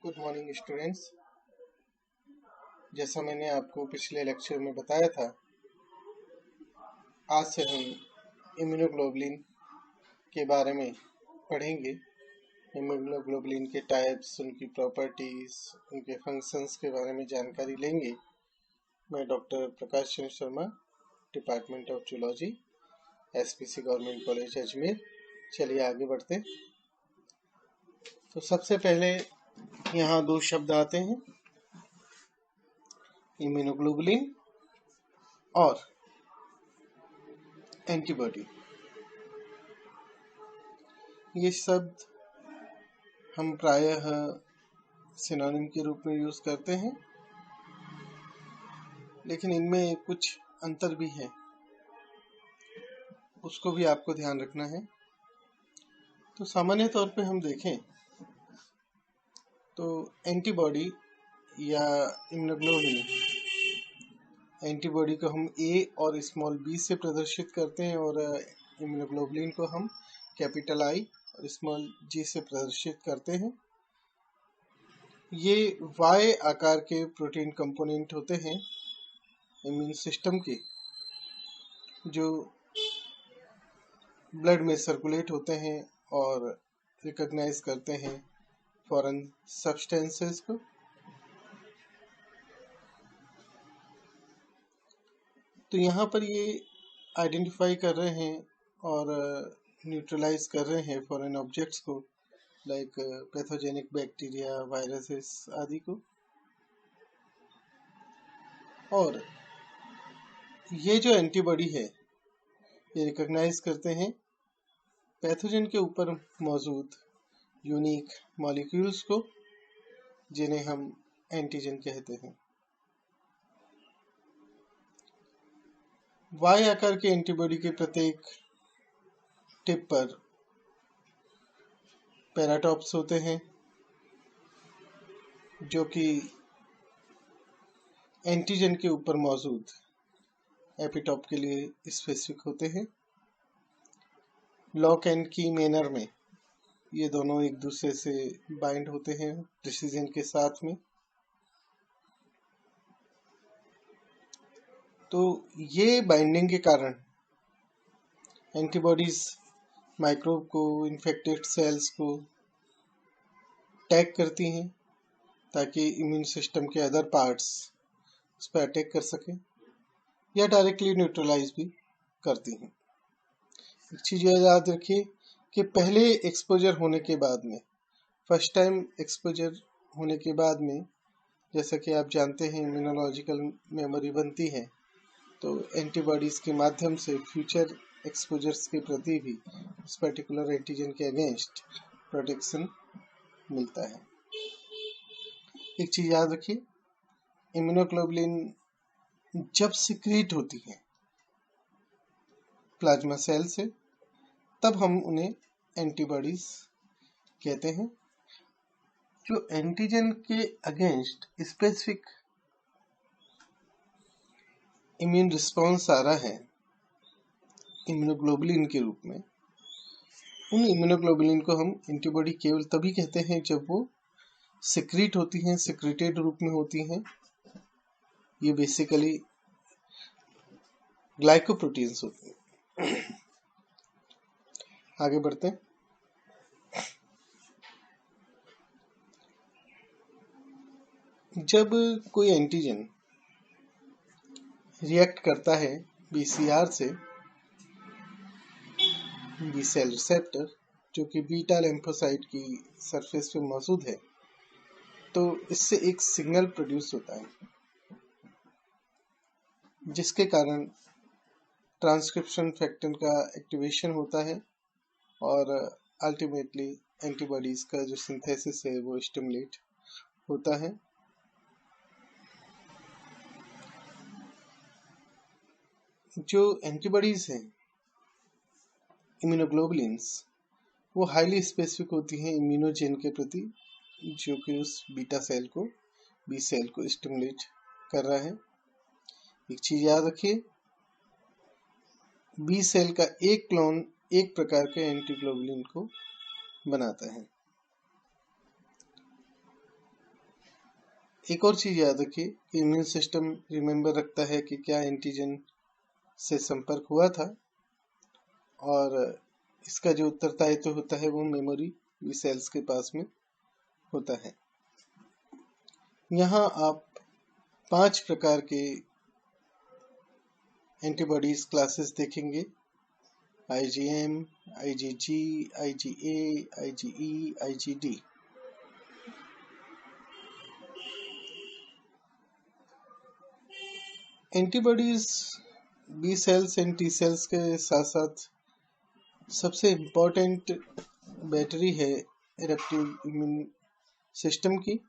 Good morning students. जैसा मैंने आपको पिछले लेक्चर में बताया था, आज से हम इम्यूनोग्लोबुलिन के बारे में पढ़ेंगे। इम्यूनोग्लोबुलिन के टाइप्स, उनकी प्रॉपर्टीज, उनके फंक्शंस के बारे में जानकारी लेंगे। मैं doctor Prakash Chandra Sharma, department of zoology, SPC government college Ajmer. चलिए आगे बढ़ते हैं। तो सबसे पहले यहाँ दो शब्द आते हैं, इम्यूनोग्लोबुलिन और एंटीबॉडी। ये शब्द हम प्रायः सिनोनिम के रूप में यूज करते हैं, लेकिन इनमें कुछ अंतर भी है, उसको भी आपको ध्यान रखना है। तो सामान्य तौर पे हम देखें तो एंटीबॉडी या इम्यूनोग्लोबुलिन, एंटीबॉडी को हम ए और स्मॉल बी से प्रदर्शित करते हैं और इम्यूनोग्लोबुलिन को हम कैपिटल आई और स्मॉल जी से प्रदर्शित करते हैं। ये वाई आकार के प्रोटीन कंपोनेंट होते हैं इम्यून सिस्टम के, जो ब्लड में सर्कुलेट होते हैं और रिकॉग्नाइज करते हैं फॉरेन सब्सटेंसेस को। तो यहाँ पर ये आइडेंटिफाई कर रहे हैं और न्यूट्रलाइज कर रहे हैं फॉरेन ऑब्जेक्ट्स को, लाइक पैथोजेनिक बैक्टीरिया, वायरसेस आदि को। और ये जो एंटीबॉडी है, ये रिकॉग्नाइज करते हैं पैथोजन के ऊपर मौजूद यूनिक मॉलिक्यूल्स को, जिन्हें हम एंटीजन कहते हैं। वाई आकार के एंटीबॉडी के प्रत्येक टिप पर पैराटॉप्स होते हैं, जो कि एंटीजन के ऊपर मौजूद एपिटॉप के लिए स्पेसिफिक होते हैं। लॉक एंड की मैनर में ये दोनों एक दूसरे से बाइंड होते हैं प्रिसीजन के साथ में। तो ये बाइंडिंग के कारण एंटीबॉडीज माइक्रोब को, इन्फेक्टेड सेल्स को अटैक करती हैं, ताकि इम्यून सिस्टम के अदर पार्ट्स उस पर अटैक कर सकें, या डायरेक्टली न्यूट्रलाइज भी करती हैं। एक चीज़ याद रखिए कि पहले एक्सपोजर होने के बाद में, फर्स्ट टाइम एक्सपोजर होने के बाद में, जैसा कि आप जानते हैं इम्यूनोलॉजिकल मेमोरी बनती है, तो एंटीबॉडीज के माध्यम से फ्यूचर एक्सपोजर्स के प्रति भी उस पर्टिकुलर एंटीजन के अगेंस्ट प्रोटेक्शन मिलता है। एक चीज़ याद रखिए, इम्यूनोग्लोबुलिन जब सिक्रीट होती है प्लाज्मा सेल से, तब हम उन्हें एंटीबॉडीज कहते हैं। जो एंटीजन के अगेंस्ट स्पेसिफिक इम्यून रिस्पॉन्स आ रहा है इम्यूनोग्लोबुलिन के रूप में, उन इम्यूनोग्लोबुलिन को हम एंटीबॉडी केवल तभी कहते हैं जब वो सिक्रीट होती हैं, सिक्रीटेड रूप में होती हैं। ये बेसिकली ग्लाइकोप्रोटीन्स होते हैं। आगे बढ़ते हैं। जब कोई एंटीजन रिएक्ट करता है बीसीआर से, बी सेल रिसेप्टर, जो कि बीटा लिम्फोसाइट की सरफेस पे मौजूद है, तो इससे एक सिग्नल प्रोड्यूस होता है, जिसके कारण ट्रांसक्रिप्शन फैक्टर का एक्टिवेशन होता है और अल्टीमेटली एंटीबॉडीज का जो सिंथेसिस है वो स्टिमुलेट होता है। जो एंटीबॉडीज हैं इम्यूनोग्लोबुलिन्स, वो हाईली स्पेसिफिक होती हैं इम्यूनोजेन के प्रति, जो कि उस बीटा सेल को, बी सेल को स्टिमुलेट कर रहा है। एक चीज याद रखिए, बी सेल का एक क्लोन एक प्रकार के एंटीग्लोबुलिन को बनाता है। एक और चीज याद रखिए कि इम्यून सिस्टम रिमेम्बर रखता है कि क्या एंटीजन से संपर्क हुआ था, और इसका जो उत्तरदायित्व होता है वो मेमोरी बी सेल्स के पास में होता है। यहाँ आप 5 प्रकार के एंटीबॉडीज क्लासेस देखेंगे: IgM, IgG, IgA, IgE, IgD। Antibodies B cells and T cells के साथ साथ सबसे इम्पोर्टेंट बैटरी है एडेप्टिव इम्यून सिस्टम की।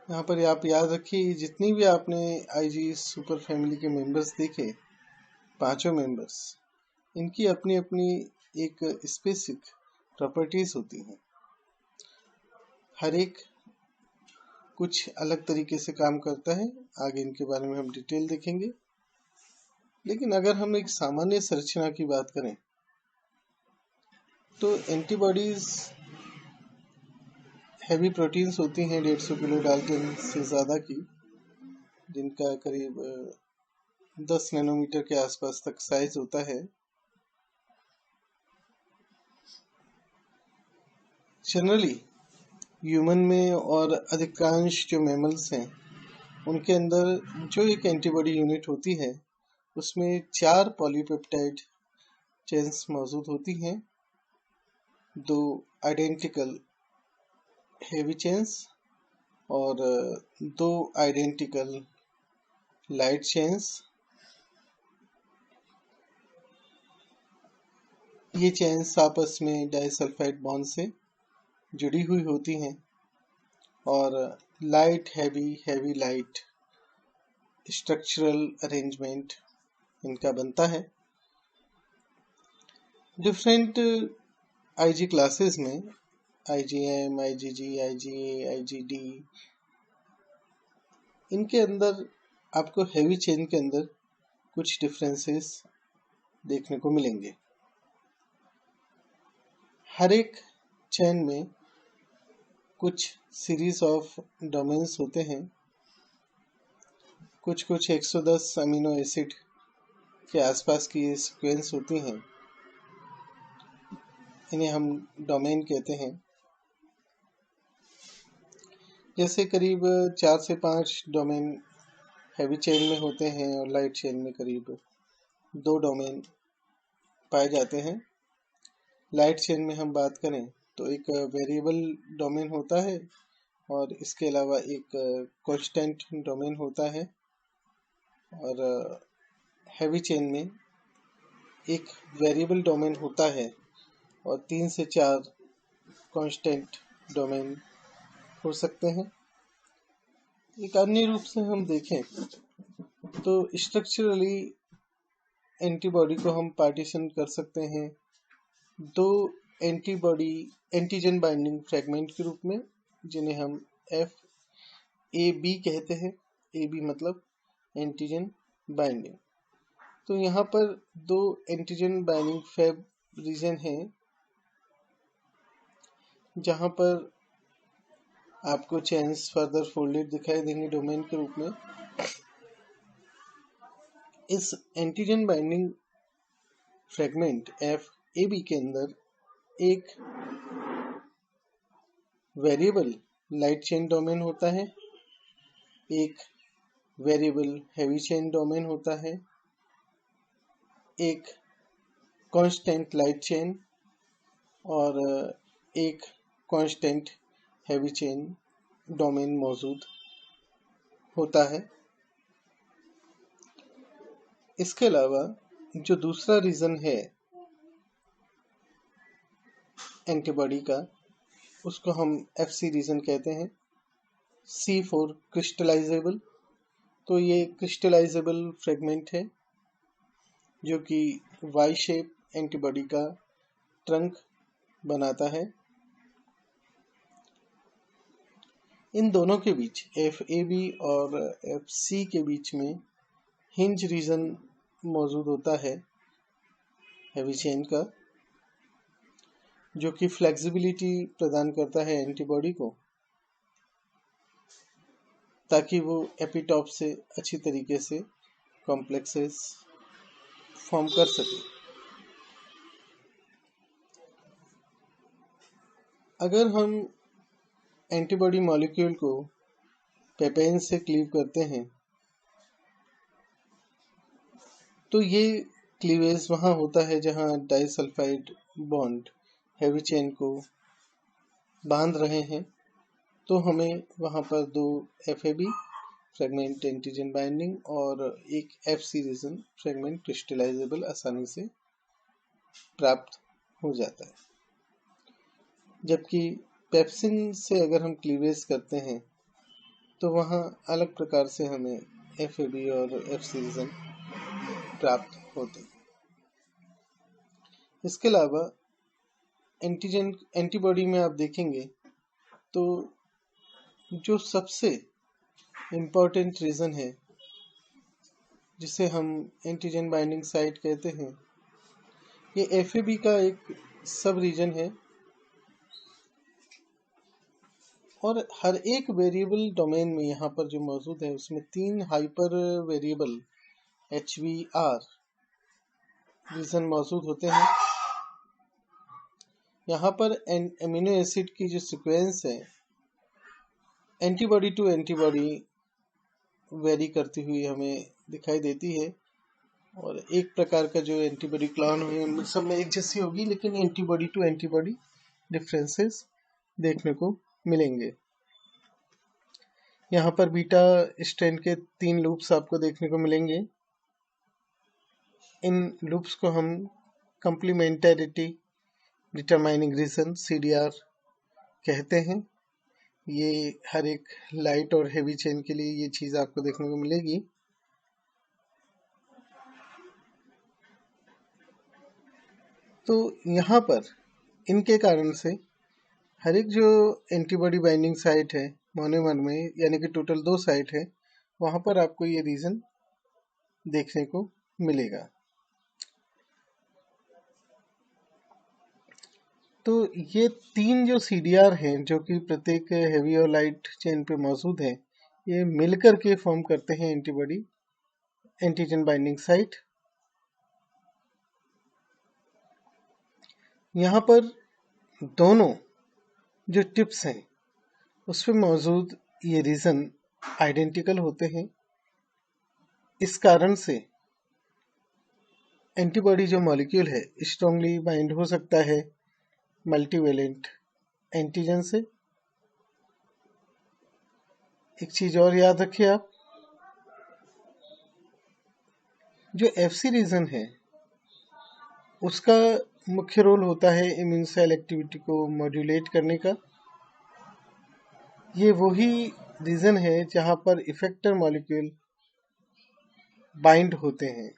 यहाँ पर आप याद रखिए, जितनी भी आपने आईजी सुपर फैमिली के मेंबर्स देखे, 5 मेंबर्स, इनकी अपनी अपनी एक स्पेसिफिक प्रॉपर्टीज होती हैं। हर एक कुछ अलग तरीके से काम करता है, आगे इनके बारे में हम डिटेल देखेंगे। लेकिन अगर हम एक सामान्य संरचना की बात करें तो एंटीबॉडीज हैवी प्रोटीन्स होती हैं 150 किलो डाल्टन से ज़्यादा की, जिनका करीब 10 नैनोमीटर के आसपास तक साइज होता है। जनरली ह्यूमन में और अधिकांश जो मैमल्स हैं उनके अंदर जो एक एंटीबॉडी यूनिट होती है उसमें 4 पॉलीपेप्टाइड चेन्स मौजूद होती हैं, 2 आइडेंटिकल हेवी चेन्स और 2 आइडेंटिकल लाइट चेन्स। ये चेन्स आपस में डाइसल्फाइड बॉन्ड से जुड़ी हुई होती हैं और light heavy light structural arrangement इनका बनता है। डिफरेंट आईजी क्लासेस में IgM, IgG, IgA, IgD, इनके अंदर आपको हैवी चेन के अंदर कुछ डिफरेंसेस देखने को मिलेंगे। हर एक चेन में कुछ सीरीज ऑफ डोमेन्स होते हैं, कुछ 110 अमीनो एसिड के आसपास की सीक्वेंस होती हैं, इन्हें हम डोमेन कहते हैं। जैसे करीब 4 से 5 डोमेन हैवी चेन में होते हैं और लाइट चेन में करीब 2 डोमेन पाए जाते हैं। लाइट चेन में हम बात करें तो एक वेरिएबल डोमेन होता है और इसके अलावा एक कांस्टेंट डोमेन होता है, और हैवी चेन में एक वेरिएबल डोमेन होता है और 3 से 4 कांस्टेंट डोमेन हो सकते हैं। एक अन्य रूप से हम देखें तो स्ट्रक्चरली एंटीबॉडी को हम पार्टीशन कर सकते हैं 2 एंटीजन बाइंडिंग फ्रेगमेंट के रूप में, जिन्हें हम FAB कहते हैं। AB मतलब एंटीजन बाइंडिंग। तो यहाँ पर 2 एंटीजन बाइंडिंग फैब रीजन हैं, जहाँ पर आपको चेन्स फर्दर फोल्डेड दिखाई देंगे डोमेन के रूप में। इस एंटीजन बाइंडिंग फ्रेगमेंट FAB के अंदर एक वेरिएबल लाइट चेन डोमेन होता है, एक वेरिएबल हैवी चेन डोमेन होता है, एक कांस्टेंट लाइट चेन और एक कांस्टेंट हैवी चेन डोमेन मौजूद होता है। इसके अलावा जो दूसरा रीजन है एंटीबॉडी का, उसको हम FC रीजन कहते हैं। C for crystallizable. तो ये क्रिस्टलाइजेबल फ्रेगमेंट है जो कि Y शेप एंटीबॉडी का ट्रंक बनाता है। इन दोनों के बीच FAB और FC के बीच में हिंज रीजन मौजूद होता है हैवी चेन का। जो कि फ्लेक्सिबिलिटी प्रदान करता है एंटीबॉडी को, ताकि वो एपिटॉप से अच्छी तरीके से कॉम्प्लेक्सेस फॉर्म कर सके। अगर हम एंटीबॉडी मॉलिक्यूल को पेपेन से क्लीव करते हैं तो ये क्लीवेज वहाँ होता है जहाँ डाइसल्फाइड बॉन्ड हेवी चेन को बांध रहे हैं, तो हमें वहाँ पर 2 FAB फ्रेगमेंट एंटीजन बाइंडिंग और एक FC रीजन फ्रेगमेंट क्रिस्टलाइजेबल आसानी से प्राप्त हो जाता है। जबकि पेप्सिन से अगर हम क्लीवेज करते हैं तो वहाँ अलग प्रकार से हमें FAB और FC रीजन प्राप्त होते हैं। इसके अलावा एंटीबॉडी में आप देखेंगे तो जो सबसे इम्पोर्टेंट रीजन है जिसे हम एंटीजन बाइंडिंग साइट कहते हैं, ये FAB का एक सब रीजन है और हर एक वेरिएबल डोमेन में यहाँ पर जो मौजूद है उसमें 3 हाइपर वेरिएबल HVR रीजन मौजूद होते हैं। यहाँ पर एमिनो एसिड की जो सीक्वेंस है एंटीबॉडी टू एंटीबॉडी वेरी करती हुई हमें दिखाई देती है, और एक प्रकार का जो एंटीबॉडी क्लोन है सब में एक जैसी होगी, लेकिन एंटीबॉडी टू एंटीबॉडी डिफरेंसेस देखने को मिलेंगे। यहाँ पर बीटा स्ट्रैंड के 3 लूप्स आपको देखने को मिलेंगे। इन लूप्स को हम कंप्लीमेंटरिटी डिटरमाइनिंग रीजन CDR कहते हैं। ये हर एक लाइट और हेवी चेन के लिए ये चीज़ आपको देखने को मिलेगी। तो यहाँ पर इनके कारण से हर एक जो एंटीबॉडी बाइंडिंग साइट है मोनोमर में, यानी कि टोटल 2 साइट है, वहाँ पर आपको ये रीजन देखने को मिलेगा। तो ये 3 जो CDR हैं जो कि प्रत्येक हेवी और लाइट चेन पे मौजूद है, ये मिलकर के फॉर्म करते हैं एंटीबॉडी एंटीजन बाइंडिंग साइट। यहाँ पर दोनों जो टिप्स हैं उस पर मौजूद ये रीजन आइडेंटिकल होते हैं। इस कारण से एंटीबॉडी जो मॉलिक्यूल है स्ट्रांगली बाइंड हो सकता है मल्टीवेलेंट एंटीजन से। एक चीज और याद रखिए आप, जो FC रीजन है उसका मुख्य रोल होता है इम्यून सेल एक्टिविटी को मॉड्यूलेट करने का। ये वही रीजन है जहां पर इफेक्टर मॉलिक्यूल बाइंड होते हैं,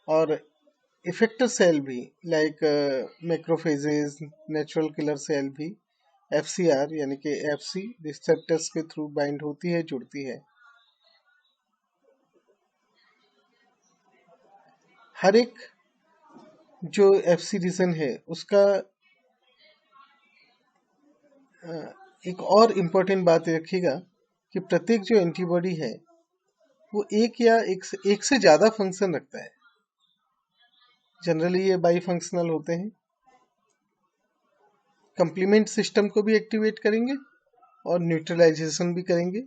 और इफेक्टर सेल भी like macrophages, natural killer cell भी FCR यानी कि FC रिसेप्टर्स के थ्रू बाइंड होती है, जुड़ती है। हर एक जो FC रीजन है उसका एक और इम्पोर्टेंट बात रखिएगा कि प्रत्येक जो एंटीबॉडी है वो एक से ज़्यादा फंक्शन रखता है। जनरली ये बाई फंक्शनल होते हैं, कंप्लीमेंट सिस्टम को भी एक्टिवेट करेंगे और न्यूट्रलाइजेशन भी करेंगे,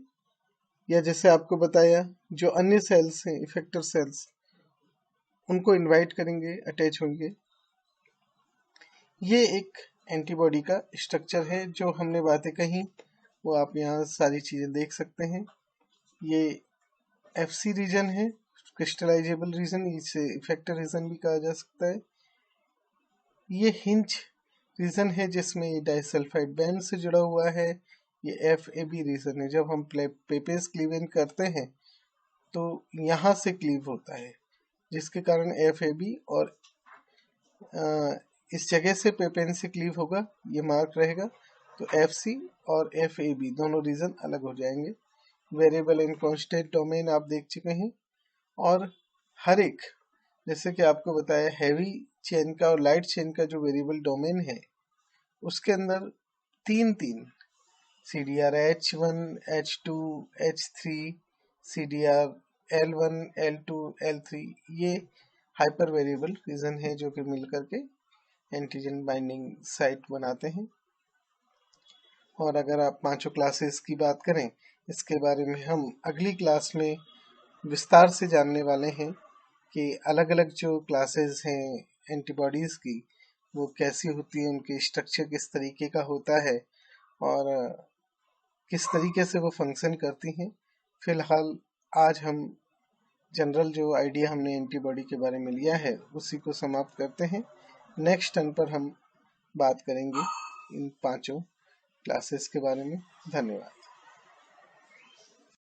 या जैसे आपको बताया जो अन्य सेल्स हैं इफेक्टर सेल्स उनको इनवाइट करेंगे, अटैच होंगे। ये एक एंटीबॉडी का स्ट्रक्चर है। जो हमने बातें कही वो आप यहाँ सारी चीज़ें देख सकते हैं। ये FC रीजन है, क्रिस्टलाइजेबल रीजन, इसे इफेक्टर रीजन भी कहा जा सकता है। ये हिंज रीजन है जिसमें ये डाइसल्फाइड बैंड से जुड़ा हुआ है। ये FAB रीजन है, जब हम पेपेज क्लीवेन करते हैं तो यहाँ से क्लीव होता है, जिसके कारण FAB और इस जगह से पेपेन से क्लीव होगा, ये मार्क रहेगा, तो FC और FAB दोनों रीजन अलग हो जाएंगे। वेरिएबल एंड कांस्टेंट डोमेन आप देख चुके हैं, और हर एक जैसे कि आपको बताया हैवी चेन का और लाइट चेन का जो वेरिएबल डोमेन है उसके अंदर तीन CDR H1, H2, H3, CDR L1, L2, L3 ये हाइपर वेरिएबल रीजन है जो कि मिल करके एंटीजन बाइंडिंग साइट बनाते हैं। और अगर आप पांचों क्लासेस की बात करें, इसके बारे में हम अगली क्लास में विस्तार से जानने वाले हैं कि अलग अलग जो क्लासेस हैं एंटीबॉडीज़ की वो कैसी होती है, उनकी स्ट्रक्चर किस तरीके का होता है और किस तरीके से वो फंक्शन करती हैं। फिलहाल आज हम जनरल जो आइडिया हमने एंटीबॉडी के बारे में लिया है उसी को समाप्त करते हैं। नेक्स्ट टर्न पर हम बात करेंगे इन पांचों क्लासेस के बारे में। धन्यवाद।